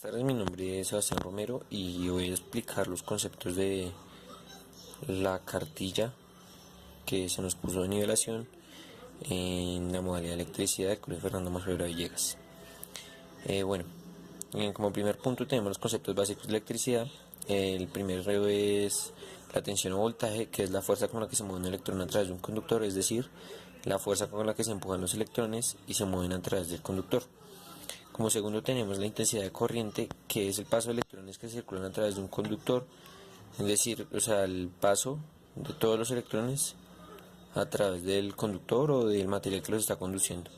tardes, mi nombre es Sebastián Romero y voy a explicar los conceptos de la cartilla que se nos puso de nivelación en la modalidad de electricidad del Colegio Fernando Masferrer Villegas. Como primer punto tenemos los conceptos básicos de electricidad. El primero es la tensión o voltaje, que es la fuerza con la que se mueve un electrón a través de un conductor, es decir, la fuerza con la que se empujan los electrones y se mueven a través del conductor. Como segundo tenemos la intensidad de corriente, que es el paso de electrones que circulan a través de un conductor, es decir, el paso de todos los electrones a través del conductor o del material que los está conduciendo.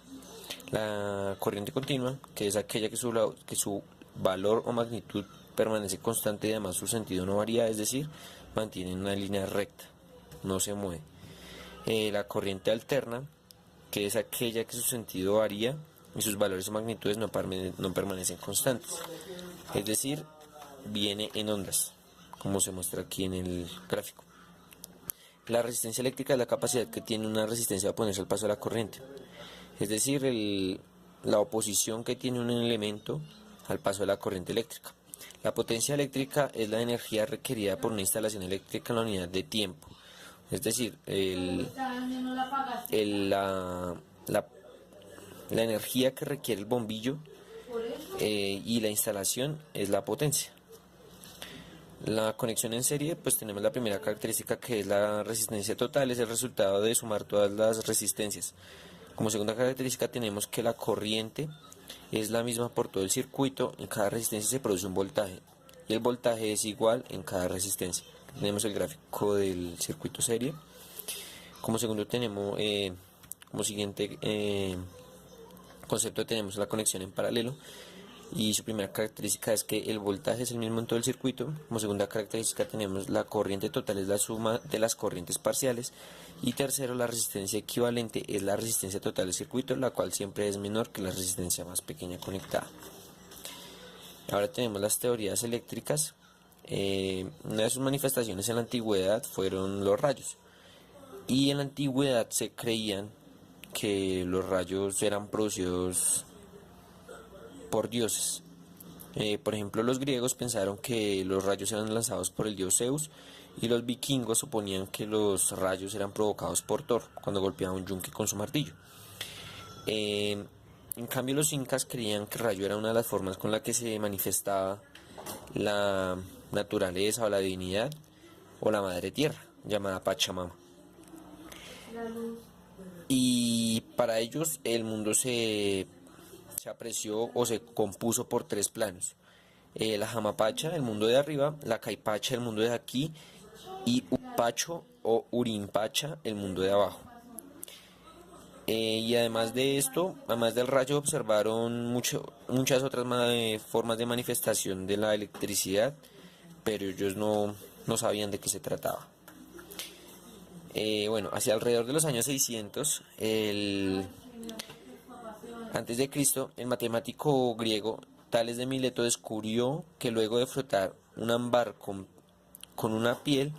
La corriente continua, que es aquella que su valor o magnitud permanece constante y además su sentido no varía, es decir, mantiene una línea recta, no se mueve. La corriente alterna, que es aquella que su sentido varía y sus valores o magnitudes no permanecen constantes, es decir, viene en ondas, como se muestra aquí en el gráfico. La resistencia eléctrica es la capacidad que tiene una resistencia a oponerse al paso de la corriente, es decir, la oposición que tiene un elemento al paso de la corriente eléctrica. La potencia eléctrica es la energía requerida por una instalación eléctrica en la unidad de tiempo, es decir, la energía que requiere el bombillo y la instalación es la potencia. La conexión en serie, pues tenemos la primera característica, que es la resistencia total, es el resultado de sumar todas las resistencias. Como segunda característica tenemos que la corriente es la misma por todo el circuito, en cada resistencia se produce un voltaje y el voltaje es igual en cada resistencia. Tenemos el gráfico del circuito serie. Como segundo tenemos, como siguiente concepto tenemos la conexión en paralelo, y su primera característica es que el voltaje es el mismo en todo el circuito. Como segunda característica tenemos la corriente total es la suma de las corrientes parciales, y tercero, la resistencia equivalente es la resistencia total del circuito, la cual siempre es menor que la resistencia más pequeña conectada. Ahora tenemos las teorías eléctricas. Una de sus manifestaciones en la antigüedad fueron los rayos, y en la antigüedad se creían que los rayos eran producidos por dioses. Por ejemplo, los griegos pensaron que los rayos eran lanzados por el dios Zeus, y los vikingos suponían que los rayos eran provocados por Thor cuando golpeaba un yunque con su martillo. En cambio, los incas creían que el rayo era una de las formas con la que se manifestaba la naturaleza o la divinidad o la madre tierra, llamada Pachamama. Y para ellos el mundo se apreció o se compuso por tres planos: la Jamapacha, el mundo de arriba; la Caipacha, el mundo de aquí; y Upacho o Urimpacha, el mundo de abajo. Y además de esto, además del rayo, observaron muchas otras formas de manifestación de la electricidad, pero ellos no sabían de qué se trataba. Hacia alrededor de los años 600, antes de Cristo, el matemático griego Tales de Mileto descubrió que luego de frotar un ámbar con una piel,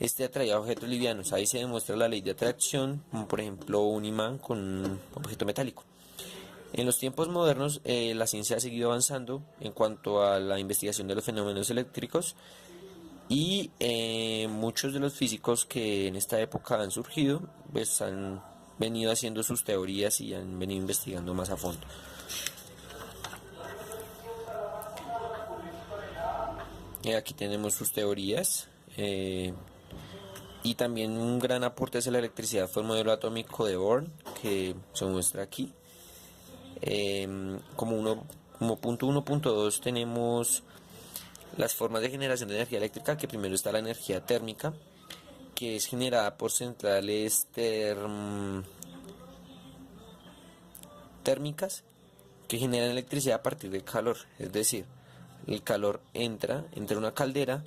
este atraía objetos livianos. Ahí se demuestra la ley de atracción, como por ejemplo un imán con un objeto metálico. En los tiempos modernos, la ciencia ha seguido avanzando en cuanto a la investigación de los fenómenos eléctricos, y muchos de los físicos que en esta época han surgido, pues han venido haciendo sus teorías y han venido investigando más a fondo. Aquí tenemos sus teorías, y también un gran aporte hacia la electricidad fue el modelo atómico de Born, que se muestra aquí. Como punto 1.2 tenemos las formas de generación de energía eléctrica, que primero está la energía térmica, que es generada por centrales térmicas que generan electricidad a partir del calor, es decir, el calor entra una caldera,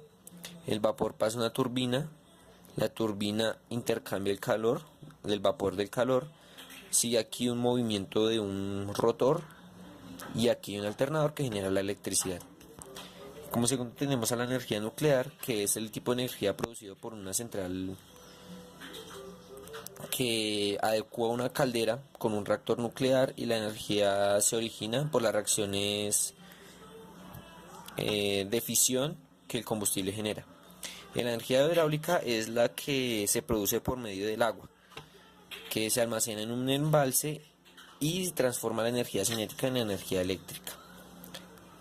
el vapor pasa a una turbina, la turbina intercambia el calor del vapor del calor, sigue aquí un movimiento de un rotor y aquí un alternador que genera la electricidad. Como segundo tenemos a la energía nuclear, que es el tipo de energía producido por una central que adecua una caldera con un reactor nuclear, y la energía se origina por las reacciones de fisión que el combustible genera. La energía hidráulica es la que se produce por medio del agua, que se almacena en un embalse y transforma la energía cinética en energía eléctrica.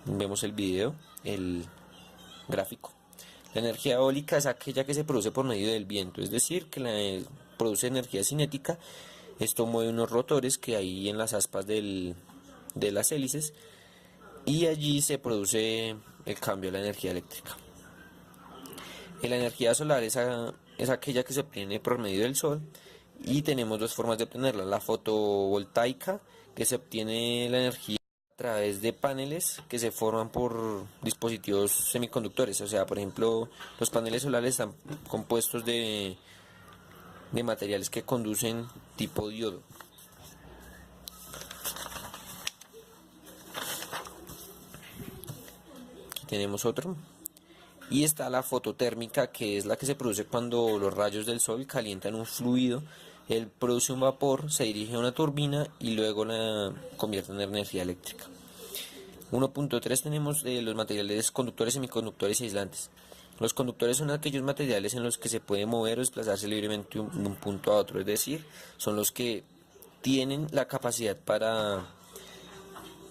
Vemos el video, el gráfico. La energía eólica es aquella que se produce por medio del viento, es decir, que produce energía cinética. Esto mueve unos rotores que hay en las aspas de las hélices y allí se produce el cambio de la energía eléctrica. La energía solar es aquella que se obtiene por medio del sol y tenemos dos formas de obtenerla. La fotovoltaica, que se obtiene la energía a través de paneles que se forman por dispositivos semiconductores. O sea, por ejemplo, los paneles solares están compuestos de materiales que conducen tipo diodo. Aquí tenemos otro. Y está la fototérmica, que es la que se produce cuando los rayos del sol calientan un fluido. Él produce un vapor, se dirige a una turbina y luego la convierte en energía eléctrica. 1.3 tenemos los materiales conductores, semiconductores y aislantes. Los conductores son aquellos materiales en los que se puede mover o desplazarse libremente de un punto a otro, es decir, son los que tienen la capacidad para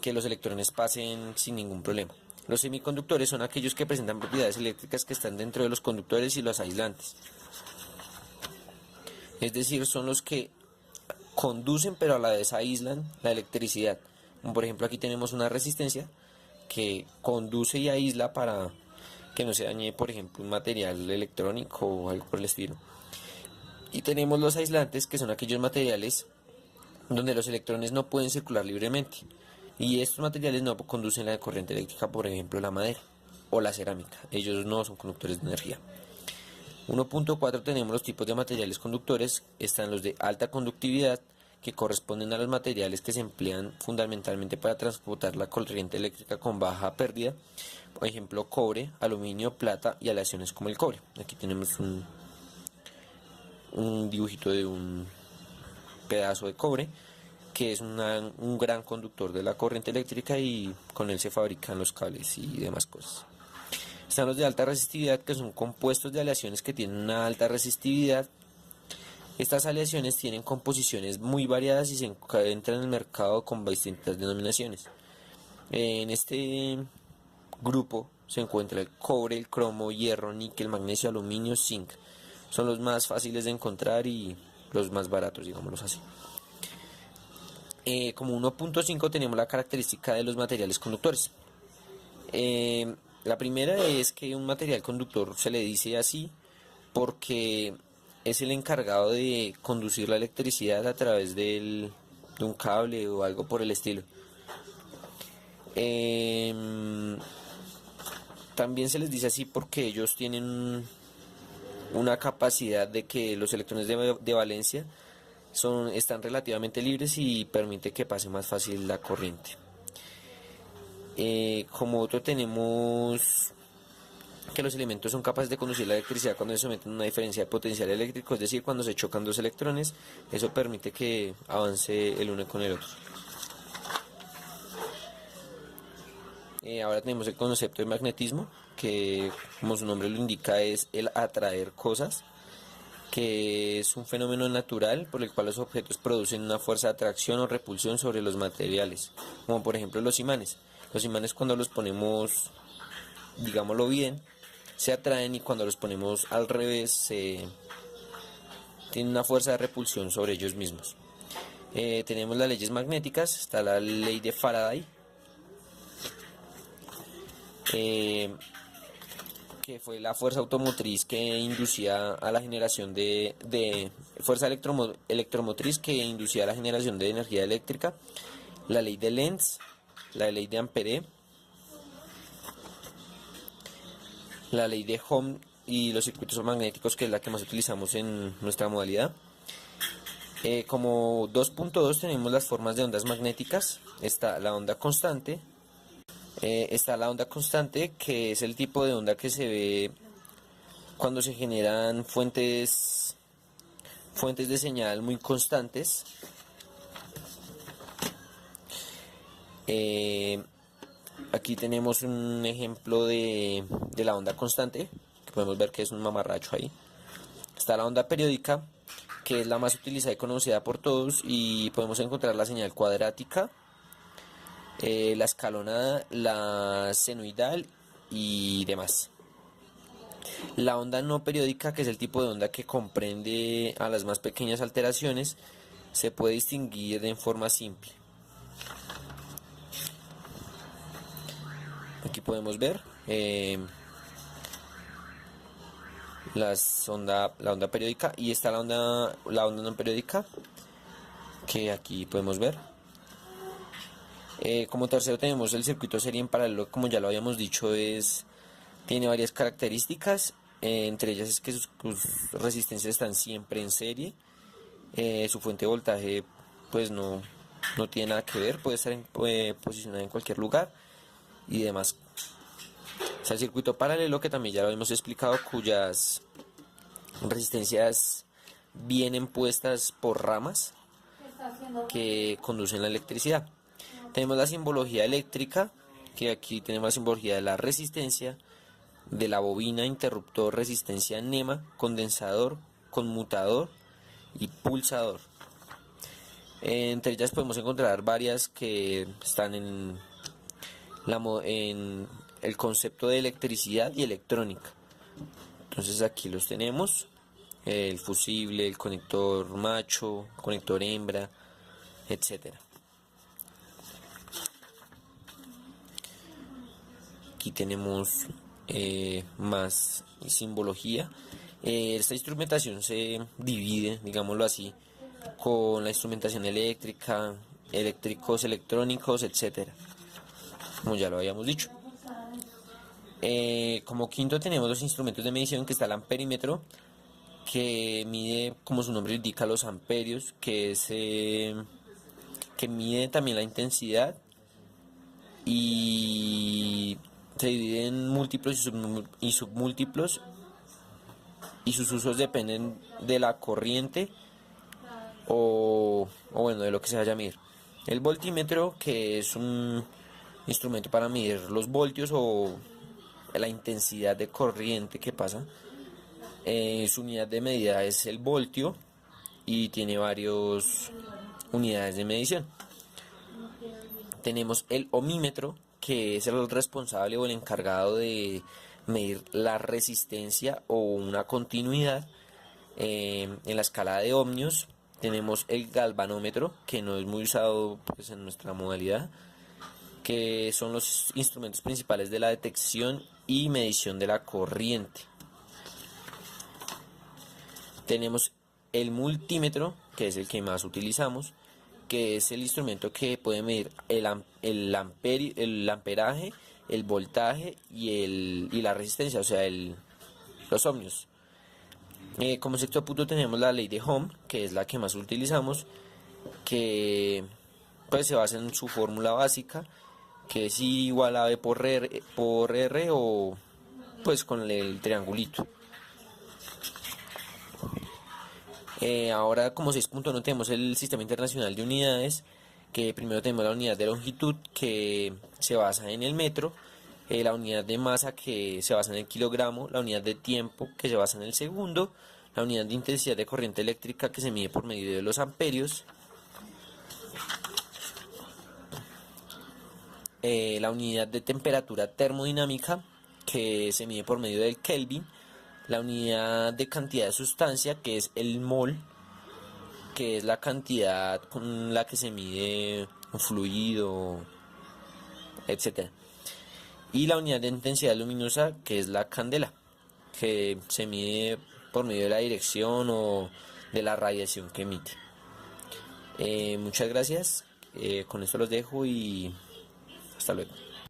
que los electrones pasen sin ningún problema. Los semiconductores son aquellos que presentan propiedades eléctricas que están dentro de los conductores y los aislantes. Es decir, son los que conducen pero a la vez aíslan la electricidad. Como por ejemplo aquí tenemos una resistencia que conduce y aísla para que no se dañe, por ejemplo, un material electrónico o algo por el estilo. Y tenemos los aislantes, que son aquellos materiales donde los electrones no pueden circular libremente. Y estos materiales no conducen la corriente eléctrica, por ejemplo la madera o la cerámica. Ellos no son conductores de energía. 1.4 tenemos los tipos de materiales conductores. Están los de alta conductividad, que corresponden a los materiales que se emplean fundamentalmente para transportar la corriente eléctrica con baja pérdida. Por ejemplo, cobre, aluminio, plata y aleaciones como el cobre. Aquí tenemos un dibujito de un pedazo de cobre, que es un gran conductor de la corriente eléctrica y con él se fabrican los cables y demás cosas. Están los de alta resistividad, que son compuestos de aleaciones que tienen una alta resistividad. Estas aleaciones tienen composiciones muy variadas y se encuentran en el mercado con distintas denominaciones. En este grupo se encuentra el cobre, el cromo, hierro, níquel, magnesio, aluminio, zinc. Son los más fáciles de encontrar y los más baratos, digámoslo así. Como 1.5 tenemos la característica de los materiales conductores. La primera es que un material conductor se le dice así porque es el encargado de conducir la electricidad a través de un cable o algo por el estilo. También se les dice así porque ellos tienen una capacidad de que los electrones de valencia están relativamente libres y permite que pase más fácil la corriente. Como otro tenemos que los elementos son capaces de conducir la electricidad cuando se someten a una diferencia de potencial eléctrico, es decir, cuando se chocan dos electrones. Eso permite que avance el uno con el otro. Ahora tenemos el concepto de magnetismo, que como su nombre lo indica es el atraer cosas, que es un fenómeno natural por el cual los objetos producen una fuerza de atracción o repulsión sobre los materiales, como por ejemplo los imanes. Los imanes, cuando los ponemos, digámoslo bien, se atraen, y cuando los ponemos al revés tienen una fuerza de repulsión sobre ellos mismos. Tenemos las leyes magnéticas. Está la ley de Faraday, que fue la fuerza automotriz que inducía a la generación de fuerza electromotriz que inducía a la generación de energía eléctrica. La ley de Lenz, la ley de Ampere, la ley de Ohm y los circuitos magnéticos, que es la que más utilizamos en nuestra modalidad. Como 2.2 tenemos las formas de ondas magnéticas. Está la onda constante. Está la onda constante, que es el tipo de onda que se ve cuando se generan fuentes de señal muy constantes. Aquí tenemos un ejemplo de la onda constante, que podemos ver que es un mamarracho ahí. Está la onda periódica, que es la más utilizada y conocida por todos, y podemos encontrar la señal cuadrática, la escalonada, la senoidal y demás. La onda no periódica, que es el tipo de onda que comprende a las más pequeñas alteraciones, se puede distinguir en forma simple. Aquí podemos ver la onda periódica, y está la onda no periódica, que aquí podemos ver. Como tercero tenemos el circuito serie en paralelo, como ya lo habíamos dicho, tiene varias características, entre ellas es que sus resistencias están siempre en serie, su fuente de voltaje pues no tiene nada que ver, puede estar posicionada en cualquier lugar y demás. Está el circuito paralelo, que también ya lo hemos explicado, cuyas resistencias vienen puestas por ramas que conducen la electricidad. Tenemos la simbología eléctrica, que aquí tenemos la simbología de la resistencia, de la bobina, interruptor, resistencia NEMA, condensador, conmutador y pulsador. Entre ellas podemos encontrar varias que están en el concepto de electricidad y electrónica. Entonces aquí los tenemos: el fusible, el conector macho, conector hembra, etcétera. Aquí tenemos más simbología. Esta instrumentación se divide, digámoslo así, con la instrumentación eléctrica, eléctricos, electrónicos, etcétera, como ya lo habíamos dicho. Como quinto tenemos los instrumentos de medición, que está el amperímetro, que mide, como su nombre indica, los amperios, que mide también la intensidad, y se divide en múltiplos y submúltiplos, y sus usos dependen de la corriente o bueno, de lo que se vaya a medir. El voltímetro, que es un instrumento para medir los voltios o la intensidad de corriente que pasa. Su unidad de medida es el voltio y tiene varias unidades de medición. Tenemos el ohmímetro, que es el responsable o el encargado de medir la resistencia o una continuidad en la escala de ohmios. Tenemos el galvanómetro, que no es muy usado pues en nuestra modalidad, que son los instrumentos principales de la detección y medición de la corriente. Tenemos el multímetro, que es el que más utilizamos, que es el instrumento que puede medir el amperaje, el voltaje y la resistencia, o sea, los ohmios. Como sexto punto tenemos la ley de Ohm, que es la que más utilizamos, que pues se basa en su fórmula básica, que es I igual a B por R, o pues con el triangulito. Ahora, como 6.1 tenemos el Sistema Internacional de Unidades, que primero tenemos la unidad de longitud, que se basa en el metro, la unidad de masa, que se basa en el kilogramo, la unidad de tiempo, que se basa en el segundo, la unidad de intensidad de corriente eléctrica, que se mide por medio de los amperios, la unidad de temperatura termodinámica, que se mide por medio del Kelvin, la unidad de cantidad de sustancia, que es el mol, que es la cantidad con la que se mide un fluido, etc. Y la unidad de intensidad luminosa, que es la candela, que se mide por medio de la dirección o de la radiación que emite. Muchas gracias, con esto los dejo y hasta luego.